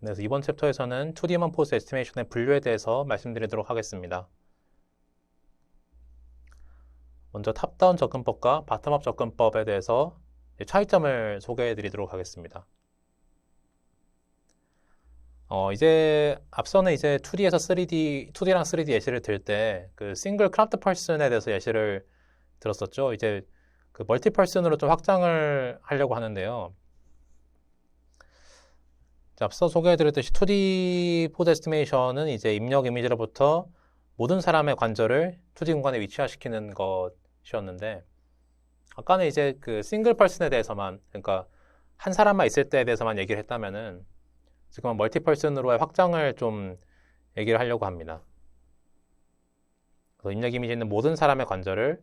그래서 이번 챕터에서는 2D human pose estimation의 분류에 대해서 말씀드리도록 하겠습니다. 먼저 탑다운 접근법과 바텀업 접근법에 대해서 차이점을 소개해 드리도록 하겠습니다. 이제 앞서는 이제 2D에서 2D랑 3D 예시를 들 때 그 싱글 크라프트 퍼슨에 대해서 예시를 들었었죠. 이제 그 멀티 퍼슨으로 좀 확장을 하려고 하는데요. 앞서 소개해드렸듯이 2D 포즈 에스티메이션은 이제 입력 이미지로부터 모든 사람의 관절을 2D 공간에 위치화시키는 것이었는데, 아까는 이제 그 싱글 퍼슨에 대해서만, 그러니까 한 사람만 있을 때에 대해서만 얘기를 했다면은 지금은 멀티 퍼슨으로의 확장을 좀 얘기를 하려고 합니다. 그래서 입력 이미지에 있는 모든 사람의 관절을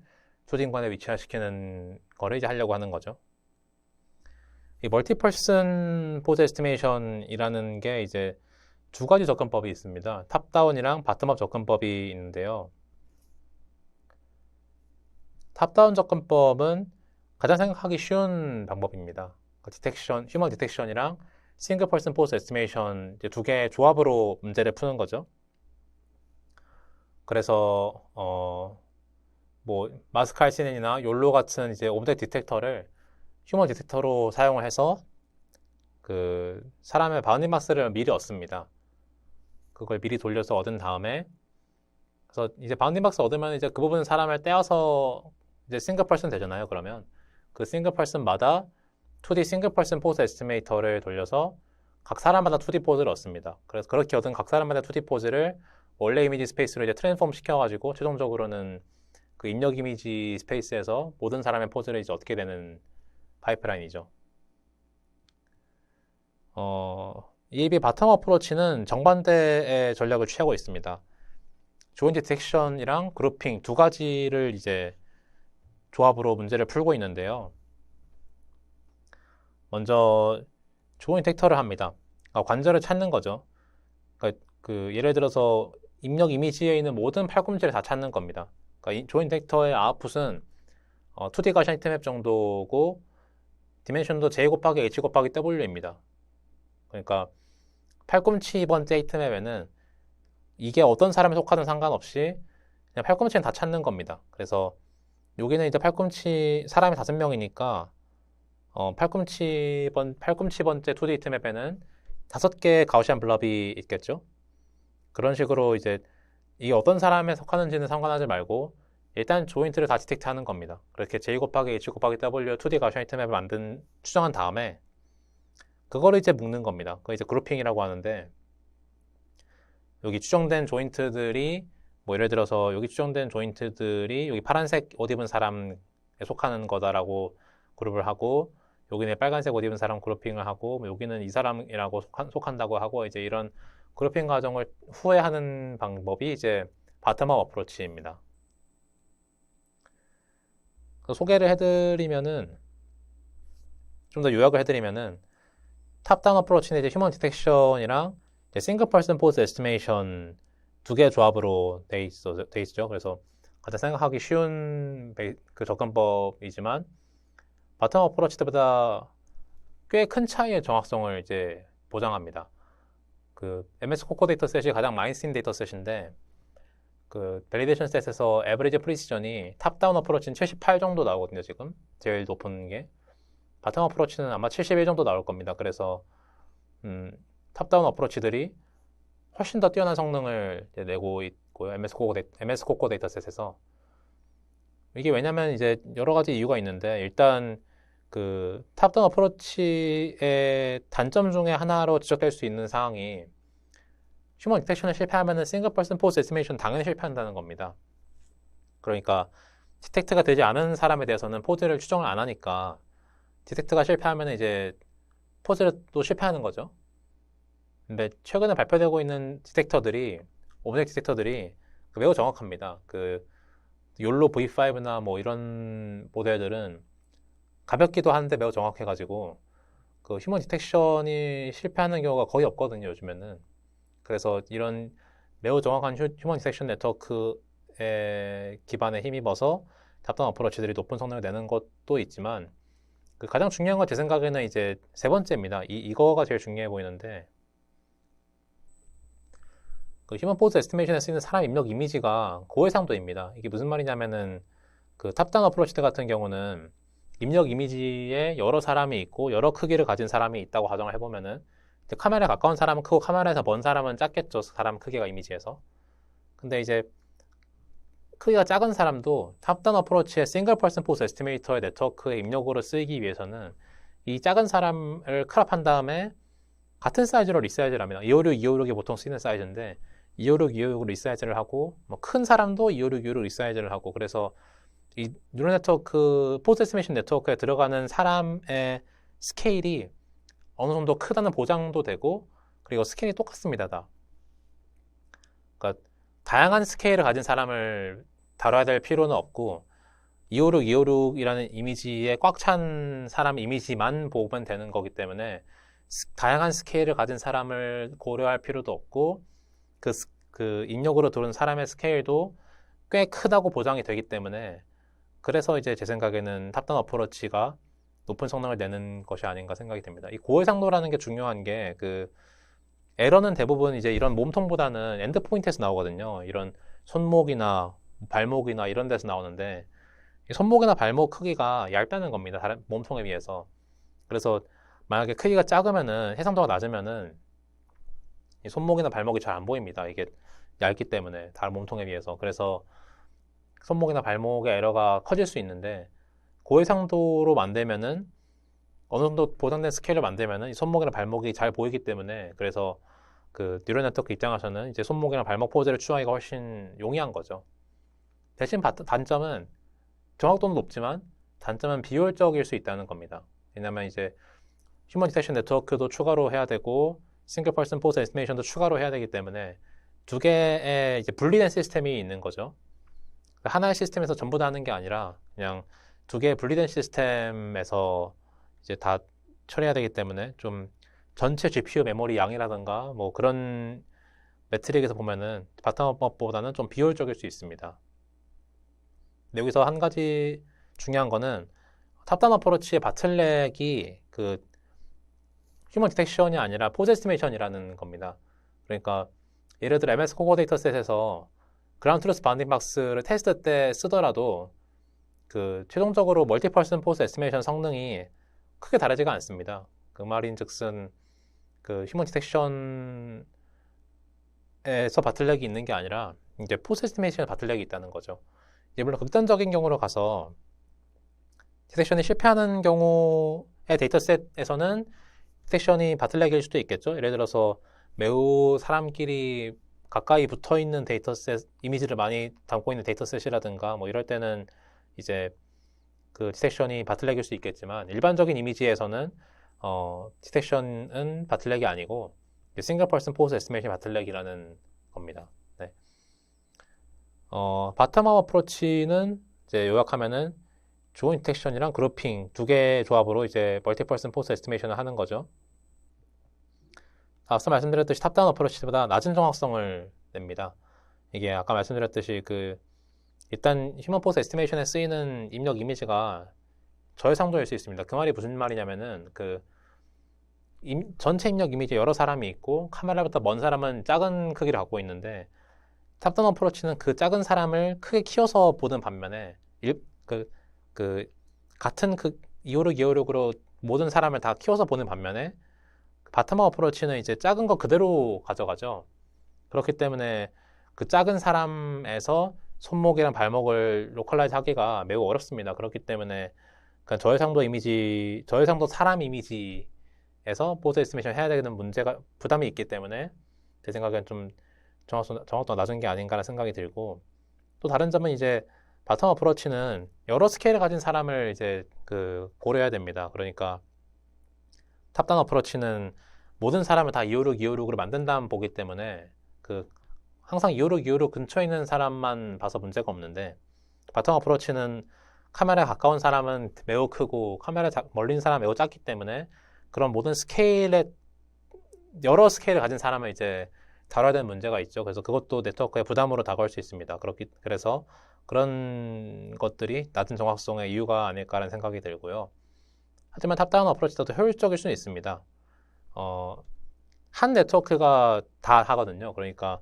2D 공간에 위치화시키는 거를 이제 하려고 하는 거죠. 이 멀티 퍼슨 포즈 에스티메이션이라는 게 이제 두 가지 접근법이 있습니다. 탑다운이랑 바텀업 접근법이 있는데요. 탑다운 접근법은 가장 생각하기 쉬운 방법입니다. 휴먼 디텍션이랑 싱글 퍼슨 포즈 에스티메이션 두 개의 조합으로 문제를 푸는 거죠. 그래서 뭐 마스칼시넨이나 욜로 같은 이제 오브젝트 디텍터를 휴먼 디텍터로 사용을 해서 그 사람의 바운딩 박스를 미리 얻습니다. 그걸 미리 돌려서 얻은 다음에, 그래서 이제 바운딩 박스 얻으면 이제 그 부분 사람을 떼어서 이제 싱글 퍼슨 되잖아요. 그러면 그 싱글 퍼슨마다 2D 싱글 퍼슨 포즈 에스티메이터를 돌려서 각 사람마다 2D 포즈를 얻습니다. 그래서 그렇게 얻은 각 사람마다 2D 포즈를 원래 이미지 스페이스로 이제 트랜스폼 시켜가지고 최종적으로는 그 입력 이미지 스페이스에서 모든 사람의 포즈를 이제 얻게 되는 파이프라인이죠. 이에 비해 바텀 어프로치는 정반대의 전략을 취하고 있습니다. 조인 디텍션이랑 그룹핑 두 가지를 이제 조합으로 문제를 풀고 있는데요. 먼저 조인 디텍터를 합니다. 관절을 찾는 거죠. 그러니까 그 예를 들어서 입력 이미지에 있는 모든 팔꿈치를 다 찾는 겁니다. 그러니까 조인 디텍터의 아웃풋은 2D 가션 히트맵 정도고 디멘션도 J 곱하기 H 곱하기 W입니다. 그러니까 팔꿈치 번째 히트맵에는 이게 어떤 사람에 속하든 상관없이 그냥 팔꿈치는 다 찾는 겁니다. 그래서 여기는 이제 팔꿈치 사람이 5명이니까 팔꿈치 번째 2D 히트맵에는 5개의 가우시안 블럽이 있겠죠. 그런 식으로 이제 이게 어떤 사람에 속하는지는 상관하지 말고 일단 조인트를 다 디텍트 하는 겁니다. 그렇게 J 곱하기 H 곱하기 W 2D 가우시안 히트맵을 추정한 다음에 그거를 이제 묶는 겁니다. 그거 이제 그룹핑이라고 하는데, 여기 추정된 조인트들이 뭐 예를 들어서 여기 추정된 조인트들이 여기 파란색 옷 입은 사람에 속하는 거다라고 그룹을 하고, 여기는 빨간색 옷 입은 사람 그룹핑을 하고, 뭐 여기는 이 사람이라고 속한다고 하고, 이제 이런 그룹핑 과정을 후에 하는 방법이 이제 바텀업 어프로치입니다. 소개를 해드리면은, 좀 더 요약을 해드리면은, 탑다운 어프로치는 이제 휴먼 디텍션이랑 싱글 퍼슨 포즈 에스티메이션 두 개의 조합으로 돼 있죠. 그래서 가장 생각하기 쉬운 그 접근법이지만 바텀 어프로치 때보다 꽤 큰 차이의 정확성을 이제 보장합니다. 그 MS 코코 데이터셋이 가장 많이 쓰인 데이터셋인데, 그 밸리데이션 셋에서 에버리지 프리시전이 탑다운 어프로치는 78 정도 나오거든요. 지금 제일 높은 게 바텀 어프로치는 아마 71 정도 나올 겁니다. 그래서 탑다운 어프로치들이 훨씬 더 뛰어난 성능을 내고 있고요. MS 코코 데이터셋에서. 이게 왜냐면 이제 여러 가지 이유가 있는데, 일단 그 탑다운 어프로치의 단점 중에 하나로 지적될 수 있는 상황이 휴먼 디텍션을 실패하면은 싱글 퍼슨 포즈 에스티메이션 당연히 실패한다는 겁니다. 그러니까 디텍트가 되지 않은 사람에 대해서는 포즈를 추정을 안 하니까 디텍트가 실패하면 이제 포즈를 또 실패하는 거죠. 근데 최근에 발표되고 있는 오브젝트 디텍터들이 매우 정확합니다. 그 욜로 V5나 뭐 이런 모델들은 가볍기도 한데 매우 정확해가지고 그 휴먼 디텍션이 실패하는 경우가 거의 없거든요, 요즘에는. 그래서 이런 매우 정확한 휴먼 디텍션 네트워크에 기반에 힘입어서 탑다운 어프로치들이 높은 성능을 내는 것도 있지만 그 가장 중요한 건 제 생각에는 이제 세 번째입니다. 이거가 제일 중요해 보이는데 그 휴먼 포즈 에스티메이션에 쓰이는 사람 입력 이미지가 고해상도입니다. 이게 무슨 말이냐면은 그 탑다운 어프로치 같은 경우는 입력 이미지에 여러 사람이 있고 여러 크기를 가진 사람이 있다고 가정을 해보면은 카메라에 가까운 사람은 크고 카메라에서 먼 사람은 작겠죠. 사람 크기가 이미지에서. 근데 이제 크기가 작은 사람도 탑다운 어프로치의 싱글 퍼슨 포스 에스티메이터의 네트워크의 입력으로 쓰이기 위해서는 이 작은 사람을 크롭한 다음에 같은 사이즈로 리사이즈를 합니다. 256, 256이 보통 쓰이는 사이즈인데 256, 256으로 리사이즈를 하고 뭐 큰 사람도 256, 256 리사이즈를 하고 그래서 이 뉴럴 네트워크, 포스 에스티메이션 네트워크에 들어가는 사람의 스케일이 어느 정도 크다는 보장도 되고 그리고 스케일이 똑같습니다. 다. 그러니까 다양한 스케일을 가진 사람을 다뤄야 될 필요는 없고 256, 256이라는 이미지에 꽉 찬 사람 이미지만 보면 되는 거기 때문에 다양한 스케일을 가진 사람을 고려할 필요도 없고 그 입력으로 들어온 사람의 스케일도 꽤 크다고 보장이 되기 때문에 그래서 이제 제 생각에는 탑다운 어프로치가 높은 성능을 내는 것이 아닌가 생각이 됩니다. 이 고해상도라는 게 중요한 게 그 에러는 대부분 이제 이런 몸통보다는 엔드 포인트에서 나오거든요. 이런 손목이나 발목이나 이런 데서 나오는데 이 손목이나 발목 크기가 얇다는 겁니다. 다른 몸통에 비해서. 그래서 만약에 크기가 작으면은 해상도가 낮으면은 이 손목이나 발목이 잘 안 보입니다. 이게 얇기 때문에 다른 몸통에 비해서. 그래서 손목이나 발목의 에러가 커질 수 있는데 고해상도로 만들면은 어느 정도 보장된 스케일을 만들면은 이 손목이나 발목이 잘 보이기 때문에 그래서 그 뉴럴 네트워크 입장에서는 이제 손목이나 발목 포즈를 추하기가 훨씬 용이한 거죠. 대신 단점은 정확도는 높지만 단점은 비효율적일 수 있다는 겁니다. 왜냐면 이제 휴먼 디텍션 네트워크도 추가로 해야 되고 싱글 퍼슨 포즈 에스티메이션도 추가로 해야 되기 때문에 두 개의 이제 분리된 시스템이 있는 거죠. 하나의 시스템에서 전부 다 하는 게 아니라 그냥 두 개의 분리된 시스템에서 이제 다 처리해야 되기 때문에 좀 전체 GPU 메모리 양이라든가 뭐 그런 매트릭에서 보면은 바텀업보다는 좀 비효율적일 수 있습니다. 근데 여기서 한 가지 중요한 거는 탑다운 어프로치의 바틀렉이 그 휴먼 디텍션이 아니라 포즈 에스티메이션이라는 겁니다. 그러니까 예를 들어 MS 코어 데이터셋에서 그라운드 트루스 바운딩 박스를 테스트 때 쓰더라도 그 최종적으로 멀티 퍼슨 포즈 에스티메이션 성능이 크게 다르지가 않습니다. 그 말인즉슨 그 휴먼 디텍션에서 바틀렉이 있는 게 아니라 이제 포스 에스티메이션에 바틀렉이 있다는 거죠. 이제 물론 극단적인 경우로 가서 디텍션이 실패하는 경우의 데이터셋에서는 디텍션이 바틀렉일 수도 있겠죠. 예를 들어서 매우 사람끼리 가까이 붙어 있는 데이터셋, 이미지를 많이 담고 있는 데이터셋이라든가 뭐 이럴 때는 이제 그 디텍션이 바틀렉일 수 있겠지만 일반적인 이미지에서는 디텍션은 바틀렉이 아니고 싱글 퍼슨 포즈 에스티메이션 바틀렉이라는 겁니다. 네. 바텀업 어프로치는 이제 요약하면은 조인 디텍션이랑 그룹핑 두 개의 조합으로 이제 멀티 퍼슨 포즈 에스티메이션을 하는 거죠. 앞서 말씀드렸듯이 탑다운 어프로치보다 낮은 정확성을 냅니다. 이게 아까 말씀드렸듯이 그 일단 휴먼 포스 에스티메이션에 쓰이는 입력 이미지가 저해상도일 수 있습니다. 그 말이 무슨 말이냐면은 그 전체 입력 이미지에 여러 사람이 있고 카메라보다 먼 사람은 작은 크기를 갖고 있는데 탑다운 어프로치는 그 작은 사람을 크게 키워서 보는 반면에 같은 256, 256으로 모든 사람을 다 키워서 보는 반면에 바텀업 어프로치는 이제 작은 거 그대로 가져가죠. 그렇기 때문에 그 작은 사람에서 손목이랑 발목을 로컬라이즈 하기가 매우 어렵습니다. 그렇기 때문에 저해상도 사람 이미지에서 포즈 에스티메이션 해야 되는 부담이 있기 때문에 제 생각엔 좀 정확도가 낮은 게 아닌가라는 생각이 들고 또 다른 점은 이제 바텀 어프로치는 여러 스케일을 가진 사람을 이제 그 고려해야 됩니다. 그러니까 탑다운 어프로치는 모든 사람을 다 256, 256으로 만든다면 보기 때문에 항상 256, 256 근처에 있는 사람만 봐서 문제가 없는데 바텀 어프로치는 카메라에 가까운 사람은 매우 크고 카메라에 멀리 있는 사람은 매우 작기 때문에 그런 모든 여러 스케일을 가진 사람을 이제 다뤄야 되는 문제가 있죠. 그래서 그것도 네트워크의 부담으로 다가올 수 있습니다. 그래서 그런 것들이 낮은 정확성의 이유가 아닐까라는 생각이 들고요. 하지만 탑다운 어프로치가 더 효율적일 수는 있습니다. 한 네트워크가 다 하거든요. 그러니까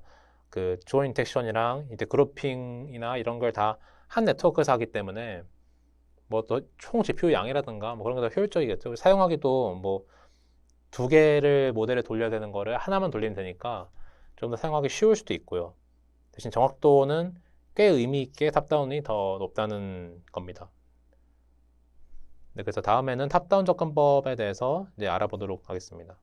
그 조인 디텍션이랑 이제 그룹핑이나 이런 걸 다 한 네트워크에서 하기 때문에 뭐 또 총 GPU 양이라든가 뭐 그런 게 더 효율적이겠죠. 사용하기도 뭐 두 개를 모델을 돌려야 되는 거를 하나만 돌리면 되니까 좀 더 사용하기 쉬울 수도 있고요. 대신 정확도는 꽤 의미 있게 탑다운이 더 높다는 겁니다. 네, 그래서 다음에는 탑다운 접근법에 대해서 이제 알아보도록 하겠습니다.